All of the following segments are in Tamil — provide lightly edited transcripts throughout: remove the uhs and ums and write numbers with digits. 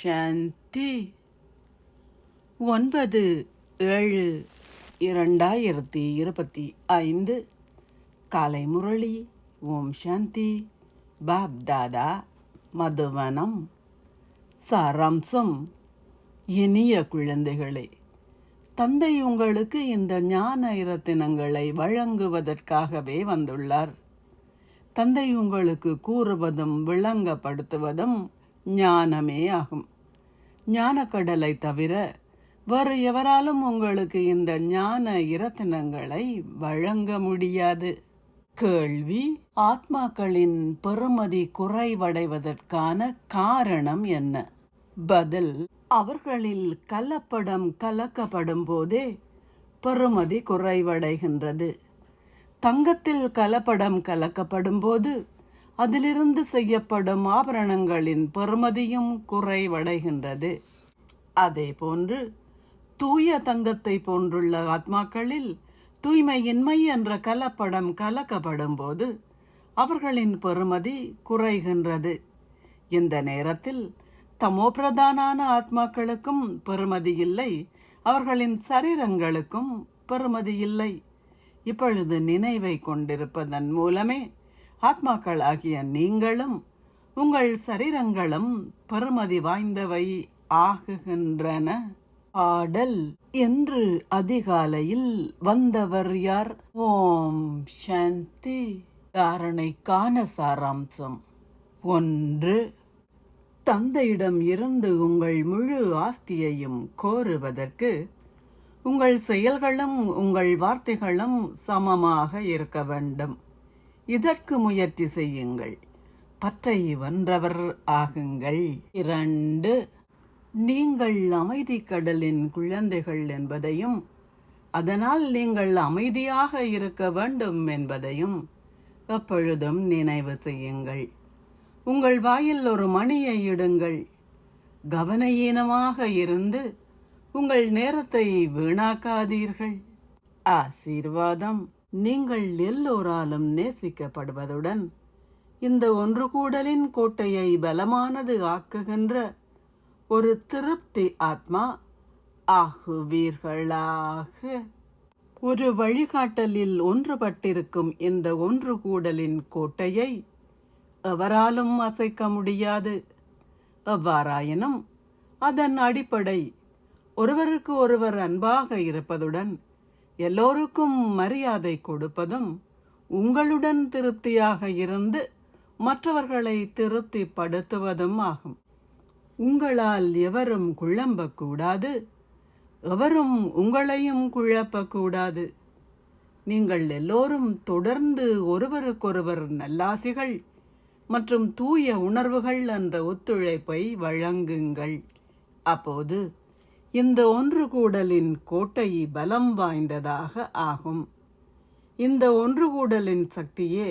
சாந்தி. 9/7/2025 காலை முரளி. ஓம் சாந்தி. பாப் தாதா மதுவனம். சாராம்சம். இனிய குழந்தைகளே, தந்தை உங்களுக்கு இந்த ஞான இரத்தினங்களை வழங்குவதற்காகவே வந்துள்ளார். தந்தை உங்களுக்கு கூறுவதும் விளங்கப்படுத்துவதும் ஞானமே ஆகும். ஞானக்கடலை தவிர வேறு எவராலும் உங்களுக்கு இந்த ஞான இரத்தினங்களை வழங்க முடியாது. கேள்வி: ஆத்மாக்களின் பெறுமதி குறைவடைவதற்கான காரணம் என்ன? பதில்: அவர்களில் கலப்படம் கலக்கப்படும் போதே பெறுமதி குறைவடைகின்றது. தங்கத்தில் கலப்படம் கலக்கப்படும் போது அதிலிருந்து செய்யப்படும் ஆபரணங்களின் பெறுமதியும் குறைவடைகின்றது. அதே போன்று தூய தங்கத்தை போன்றுள்ள ஆத்மாக்களில் தூய்மையின்மை என்ற கலப்படம் கலக்கப்படும் போது அவர்களின் பெறுமதி குறைகின்றது. இந்த நேரத்தில் தமோ பிரதானான ஆத்மாக்களுக்கும் பெறுமதி இல்லை, அவர்களின் சரீரங்களுக்கும் பெறுமதி இல்லை. இப்பொழுது நினைவை கொண்டிருப்பதன் மூலமே ஆத்மாக்களாகிய நீங்களும் உங்கள் சரீரங்களும் பெறுமதி வாய்ந்தவை ஆகுகின்றன. ஆடல். என்று அதிகாலையில் வந்தவர் யார்? ஓம் சாந்தி. தாரணைக்கான சாராம்சம். 1. தந்தையிடம் இருந்து உங்கள் முழு ஆஸ்தியையும் கோருவதற்கு உங்கள் செயல்களும் உங்கள் வார்த்தைகளும் சமமாக இருக்க வேண்டும். இதற்கு முயற்சி செய்யுங்கள். பற்றை வென்றவர் ஆகுங்கள். 2. நீங்கள் அமைதி கடலின் குழந்தைகள் என்பதையும் அதனால் நீங்கள் அமைதியாக இருக்க வேண்டும் என்பதையும் எப்பொழுதும் நினைவு செய்யுங்கள். உங்கள் வாயில் ஒரு மணியை இடுங்கள். கவனயீனமாக இருந்து உங்கள் நேரத்தை வீணாக்காதீர்கள். ஆசீர்வாதம். நீங்கள் எல்லோராலும் நேசிக்கப்படுவதுடன் இந்த ஒன்று கூடலின் கோட்டையை பலமானது ஆக்குகின்ற ஒரு திருப்தி ஆத்மா ஆகுவீர்களாக. ஒரு வழிகாட்டலில் ஒன்றுபட்டிருக்கும் இந்த ஒன்று கூடலின் கோட்டையை எவராலும் அசைக்க முடியாது. எவ்வாறாயினும் அதன் அடிப்படை ஒருவருக்கு ஒருவர் அன்பாக இருப்பதுடன் எல்லோருக்கும் மரியாதை கொடுப்பதும் உங்களுடன் திருப்தியாக இருந்து மற்றவர்களை திருப்திப்படுத்துவதும் ஆகும். உங்களால் எவரும் குழம்பக்கூடாது, எவரும் உங்களையும் குழப்பக்கூடாது. நீங்கள் எல்லோரும் தொடர்ந்து ஒருவருக்கொருவர் நல்லாசிகள் மற்றும் தூய உணர்வுகள் என்ற ஒத்துழைப்பை வழங்குங்கள். அப்போது இந்த ஒன்று கூடலின் கோட்டை பலம் வாய்ந்ததாக ஆகும். இந்த ஒன்று கூடலின் சக்தியே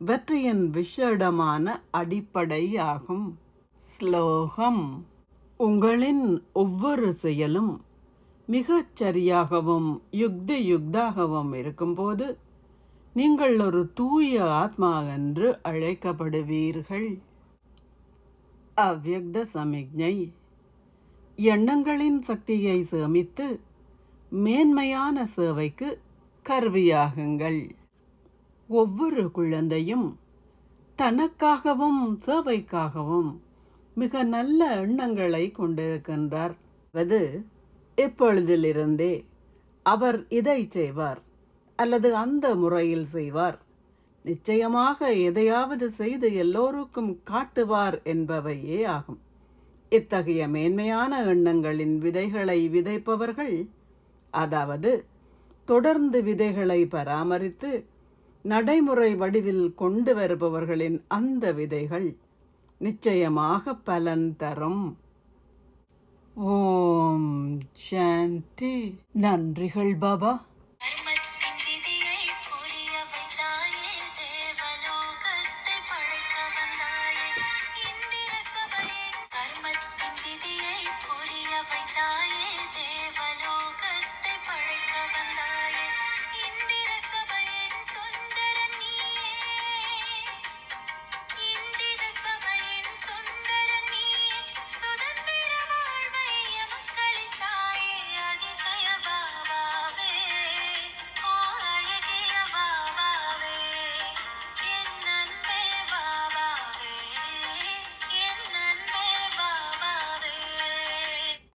வெற்றியின் விஷேடமான அடிப்படை ஆகும். ஸ்லோகம். உங்களின் ஒவ்வொரு செயலும் மிகச் சரியாகவும் யுக்தாகவும் இருக்கும்போது நீங்கள் ஒரு தூய ஆத்மா என்று அழைக்கப்படுவீர்கள். அவ்யக்த சமிக்ஞை. எண்ணங்களின் சக்தியை சேமித்து மேன்மையான சேவைக்கு கருவியாகுங்கள். ஒவ்வொரு குழந்தையும் தனக்காகவும் சேவைக்காகவும் மிக நல்ல எண்ணங்களை கொண்டிருக்கின்றார். அது எப்பொழுதிலிருந்தே அவர் இதை செய்வார் அல்லது அந்த முறையில் செய்வார், நிச்சயமாக எதையாவது செய்து எல்லோருக்கும் காட்டுவார் என்பவையே ஆகும். இத்தகைய மேன்மையான எண்ணங்களின் விதைகளை விதைப்பவர்கள், அதாவது தொடர்ந்து விதைகளை பராமரித்து நடைமுறை வடிவில் கொண்டு வருபவர்களின் அந்த விதைகள் நிச்சயமாக பலன் தரும். ஓம் சாந்தி. நன்றிகள் பாபா. கர்மத்தின் விதியை புரிய வைத்தாயே தேவ